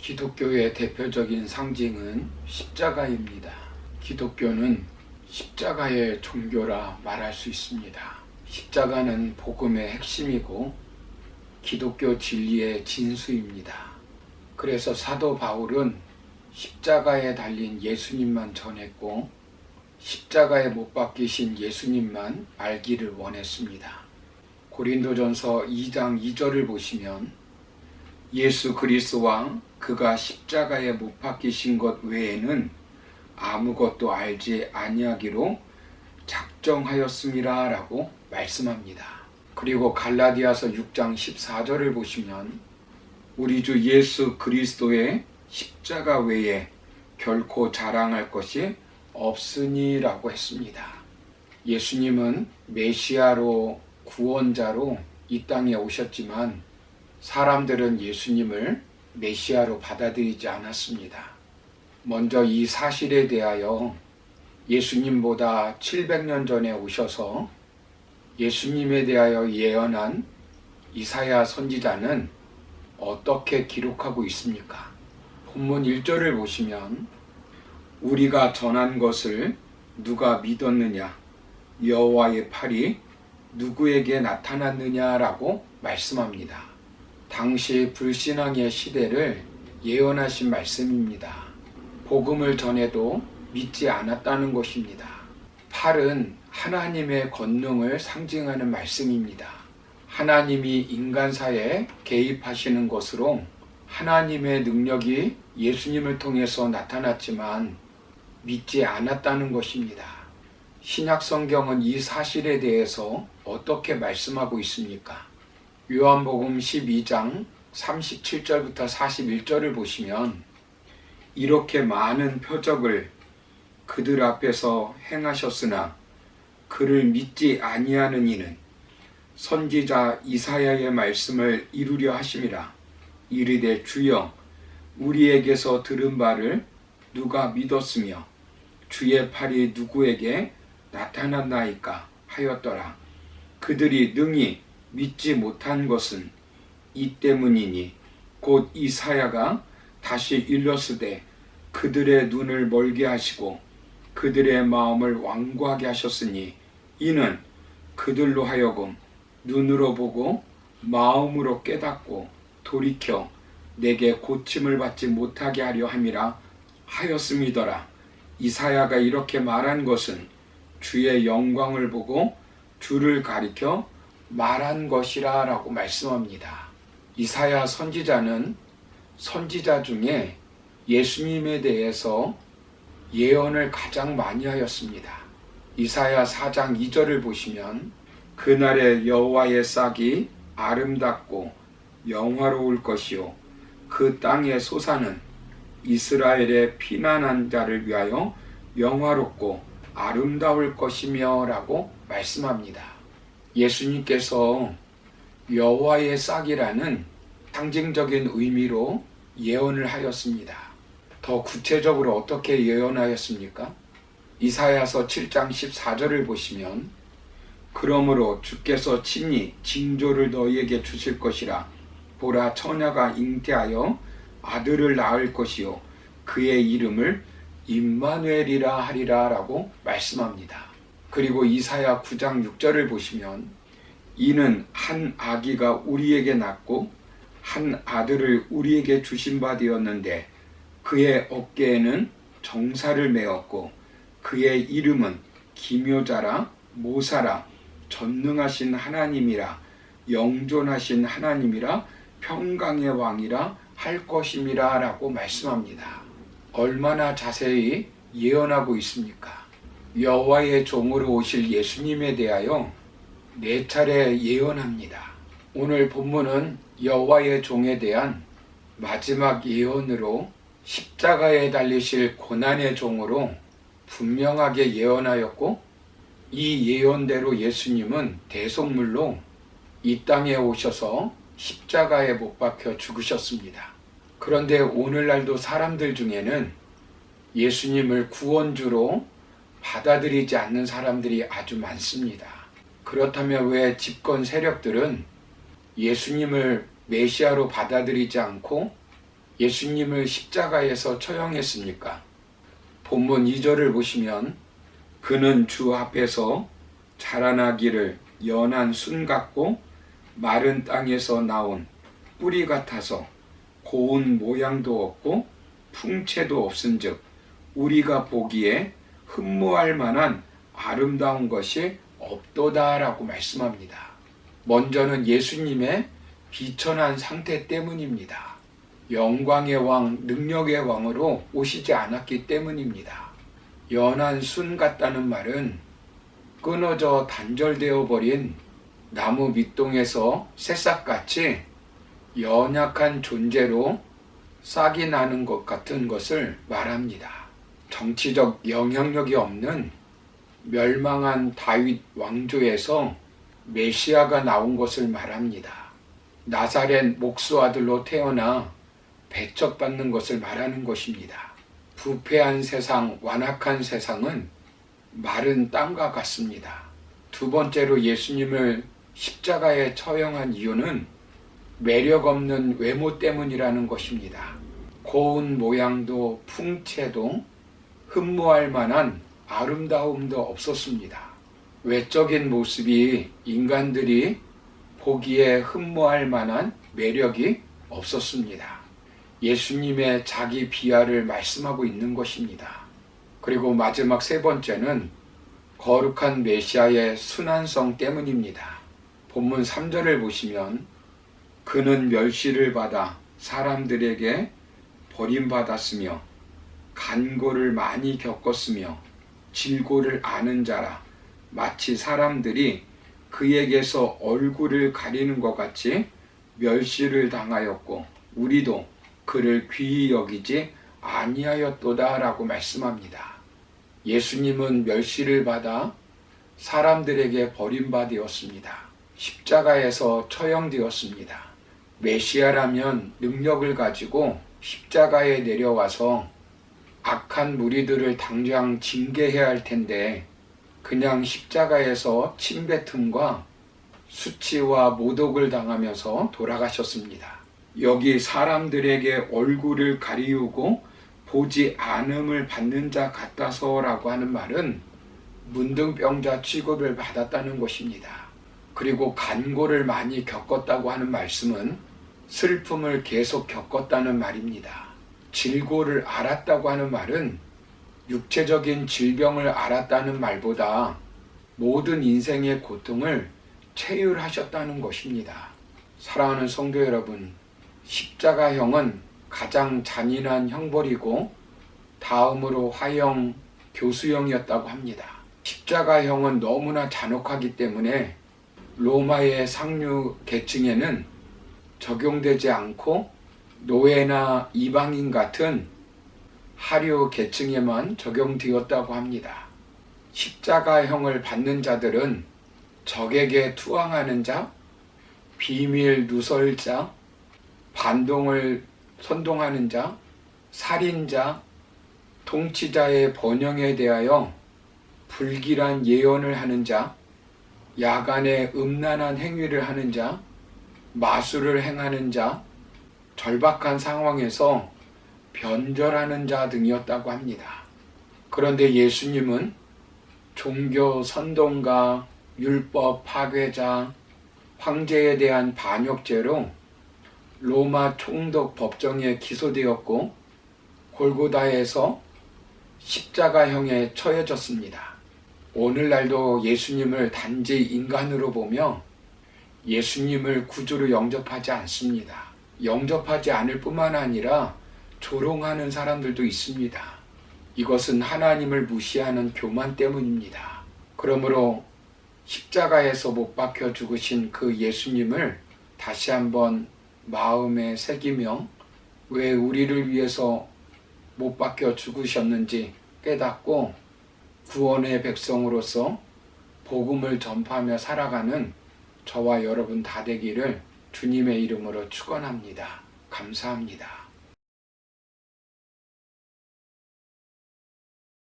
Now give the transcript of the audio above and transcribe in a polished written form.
기독교의 대표적인 상징은 십자가입니다. 기독교는 십자가의 종교라 말할 수 있습니다. 십자가는 복음의 핵심이고 기독교 진리의 진수입니다. 그래서 사도 바울은 십자가에 달린 예수님만 전했고 십자가에 못 박히신 예수님만 알기를 원했습니다. 고린도전서 2장 2절을 보시면 예수 그리스도와 그가 십자가에 못 박히신 것 외에는 아무것도 알지 아니하기로 작정하였음이라 라고 말씀합니다. 그리고 갈라디아서 6장 14절을 보시면 우리 주 예수 그리스도의 십자가 외에 결코 자랑할 것이 없으니 라고 했습니다. 예수님은 메시아로 구원자로 이 땅에 오셨지만 사람들은 예수님을 메시아로 받아들이지 않았습니다. 먼저 이 사실에 대하여 예수님보다 700년 전에 오셔서 예수님에 대하여 예언한 이사야 선지자는 어떻게 기록하고 있습니까? 본문 1절을 보시면 우리가 전한 것을 누가 믿었느냐? 여호와의 팔이 누구에게 나타났느냐라고 말씀합니다. 당시 불신앙의 시대를 예언하신 말씀입니다. 복음을 전해도 믿지 않았다는 것입니다. 팔은 하나님의 권능을 상징하는 말씀입니다. 하나님이 인간사에 개입하시는 것으로 하나님의 능력이 예수님을 통해서 나타났지만 믿지 않았다는 것입니다. 신약 성경은 이 사실에 대해서 어떻게 말씀하고 있습니까? 요한복음 12장 37절부터 41절을 보시면 이렇게 많은 표적을 그들 앞에서 행하셨으나 그를 믿지 아니하는 이는 선지자 이사야의 말씀을 이루려 하심이라. 이르되 주여 우리에게서 들은 바를 누가 믿었으며 주의 팔이 누구에게 나타났나이까 하였더라. 그들이 능히 믿지 못한 것은 이 때문이니 곧 이사야가 다시 일렀으되 그들의 눈을 멀게 하시고 그들의 마음을 완고하게 하셨으니 이는 그들로 하여금 눈으로 보고 마음으로 깨닫고 돌이켜 내게 고침을 받지 못하게 하려 함이라 하였음이더라. 이사야가 이렇게 말한 것은 주의 영광을 보고 주를 가리켜 말한 것이라 라고 말씀합니다. 이사야 선지자는 선지자 중에 예수님에 대해서 예언을 가장 많이 하였습니다. 이사야 4장 2절을 보시면 그날의 여호와의 싹이 아름답고 영화로울 것이요 그 땅의 소사는 이스라엘의 피난한 자를 위하여 영화롭고 아름다울 것이며 라고 말씀합니다. 예수님께서 여호와의 싹이라는 상징적인 의미로 예언을 하였습니다. 더 구체적으로 어떻게 예언하였습니까? 이사야서 7장 14절을 보시면 그러므로 주께서 친히 징조를 너희에게 주실 것이라. 보라 처녀가 잉태하여 아들을 낳을 것이요 그의 이름을 임마누엘이라 하리라 라고 말씀합니다. 그리고 이사야 9장 6절을 보시면 이는 한 아기가 우리에게 낳고 한 아들을 우리에게 주신 바 되었는데 그의 어깨에는 정사를 메었고 그의 이름은 기묘자라 모사라 전능하신 하나님이라 영존하신 하나님이라 평강의 왕이라 할 것임이라 라고 말씀합니다. 얼마나 자세히 예언하고 있습니까? 여호와의 종으로 오실 예수님에 대하여 4차례 예언합니다. 오늘 본문은 여호와의 종에 대한 마지막 예언으로 십자가에 달리실 고난의 종으로 분명하게 예언하였고 이 예언대로 예수님은 대속물로 이 땅에 오셔서 십자가에 못 박혀 죽으셨습니다. 그런데 오늘날도 사람들 중에는 예수님을 구원주로 받아들이지 않는 사람들이 아주 많습니다. 그렇다면 왜 집권 세력들은 예수님을 메시아로 받아들이지 않고 예수님을 십자가에서 처형했습니까? 본문 2절을 보시면 그는 주 앞에서 자라나기를 연한 순 같고 마른 땅에서 나온 뿌리 같아서 고운 모양도 없고 풍채도 없은즉 우리가 보기에 흠모할 만한 아름다운 것이 없도다라고 말씀합니다. 먼저는 예수님의 비천한 상태 때문입니다. 영광의 왕, 능력의 왕으로 오시지 않았기 때문입니다. 연한 순 같다는 말은 끊어져 단절되어 버린 나무 밑동에서 새싹같이 연약한 존재로 싹이 나는 것 같은 것을 말합니다. 정치적 영향력이 없는 멸망한 다윗 왕조에서 메시아가 나온 것을 말합니다. 나사렛 목수 아들로 태어나 배척받는 것을 말하는 것입니다. 부패한 세상, 완악한 세상은 마른 땅과 같습니다. 두 번째로 예수님을 십자가에 처형한 이유는 매력 없는 외모 때문이라는 것입니다. 고운 모양도 풍채도 흠모할 만한 아름다움도 없었습니다. 외적인 모습이 인간들이 보기에 흠모할 만한 매력이 없었습니다. 예수님의 자기 비하를 말씀하고 있는 것입니다. 그리고 마지막 세 번째는 거룩한 메시아의 순환성 때문입니다. 본문 3절을 보시면 그는 멸시를 받아 사람들에게 버림받았으며 간고를 많이 겪었으며 질고를 아는 자라 마치 사람들이 그에게서 얼굴을 가리는 것 같이 멸시를 당하였고 우리도 그를 귀히 여기지 아니하였도다 라고 말씀합니다. 예수님은 멸시를 받아 사람들에게 버림받았습니다. 십자가에서 처형되었습니다. 메시아라면 능력을 가지고 십자가에 내려와서 악한 무리들을 당장 징계해야 할 텐데 그냥 십자가에서 침뱉음과 수치와 모독을 당하면서 돌아가셨습니다. 여기 사람들에게 얼굴을 가리우고 보지 않음을 받는 자 같아서라고 하는 말은 문둥병자 취급을 받았다는 것입니다. 그리고 간고를 많이 겪었다고 하는 말씀은 슬픔을 계속 겪었다는 말입니다. 질고를 알았다고 하는 말은 육체적인 질병을 알았다는 말보다 모든 인생의 고통을 체휼하셨다는 것입니다. 사랑하는 성도 여러분, 십자가형은 가장 잔인한 형벌이고 다음으로 화형, 교수형이었다고 합니다. 십자가형은 너무나 잔혹하기 때문에 로마의 상류 계층에는 적용되지 않고 노예나 이방인 같은 하류 계층에만 적용되었다고 합니다. 십자가형을 받는 자들은 적에게 투항하는 자, 비밀 누설자, 반동을 선동하는 자, 살인자, 통치자의 번영에 대하여 불길한 예언을 하는 자, 야간에 음란한 행위를 하는 자, 마술을 행하는 자, 절박한 상황에서 변절하는 자 등이었다고 합니다. 그런데 예수님은 종교 선동가, 율법 파괴자, 황제에 대한 반역죄로 로마 총독 법정에 기소되었고 골고다에서 십자가형에 처해졌습니다. 오늘날도 예수님을 단지 인간으로 보며 예수님을 구주로 영접하지 않습니다. 영접하지 않을 뿐만 아니라 조롱하는 사람들도 있습니다. 이것은 하나님을 무시하는 교만 때문입니다. 그러므로 십자가에서 못 박혀 죽으신 그 예수님을 다시 한번 마음에 새기며 왜 우리를 위해서 못 박혀 죽으셨는지 깨닫고 구원의 백성으로서 복음을 전파하며 살아가는 저와 여러분 다 되기를 주님의 이름으로 축원합니다. 감사합니다.